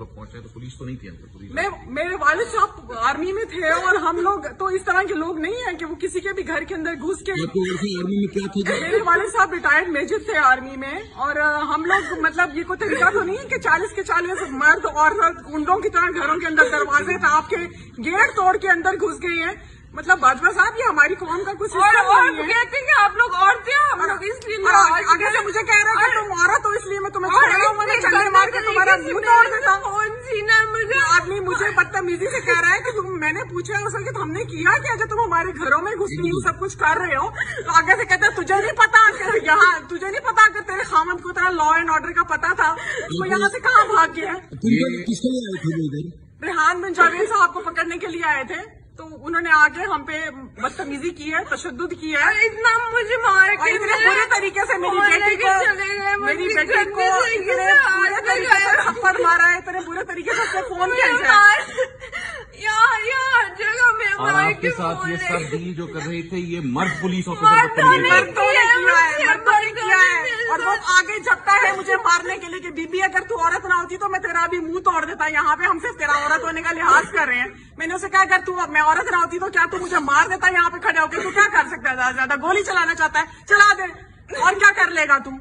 पहुंचे तो पुलिस तो नहीं थी, मेरे वालिद साहब आर्मी में थे और हम लोग तो इस तरह के लोग नहीं है कि वो किसी के भी घर के अंदर घुस के। आर्मी में क्या थे? मेरे वालिद साहब रिटायर्ड मेजर थे आर्मी में, और हम लोग मतलब ये कोई तरीका तो नहीं है कि 40 के 40 मर्द और गुंडों की तरह घरों के अंदर दरवाजे टाप के गेट तोड़ के अंदर घुस गए हैं। मतलब बाजवा साहब ये हमारी कौम का कुछ और कहते हैं कि आप लोग औरतें, हम लोग इसलिए आगे से मुझे कह रहा है कि तुम औरत हो इसलिए मैं तुम्हें चंडे मार के तुम्हारा मुंह तोड़ देता हूँ। आदमी मुझे बदतमीजी से कह रहा है कि तुम, मैंने पूछा असल कि तुमने किया क्या जो तुम हमारे घरों में घुसती सब कुछ कर रहे हो? तो आगे से कहते हैं तुझे नहीं पता, यहाँ तुझे नहीं पता कि तेरे खामद को तेरा लॉ एंड ऑर्डर का पता था, तो यहाँ से कहाँ भाग गया? रेहान बिन जावेद साहब को पकड़ने के लिए आए थे, तो उन्होंने आगे हम पे बदतमीजी की है, तशद्दुद की है, इतना मुझे मार के इतने बुरे तरीके से मेरी बेटी को इतने बुरे तरीके से थप्पड़ मारा है, इतने बुरे तरीके से उसने फोन किया है। यार जगह में और आपके साथ ये सब डील जो कर रहे थे ये मर्द पुलिस ऑफिसर किया है, और वो आगे झपटा है मुझे मारने के लिए कि बीबी अगर तू औरत ना होती तो मैं तेरा अभी मुंह तोड़ देता। यहाँ पे हम सिर्फ तेरा औरत होने का लिहाज कर रहे हैं। मैंने उसे कहा अगर तू मैं औरत ना होती तो क्या तू मुझे मार देता? यहाँ पे खड़े होकर तू क्या कर सकता है? ज्यादा गोली चलाना चाहता है, चला दे, और क्या कर लेगा तू?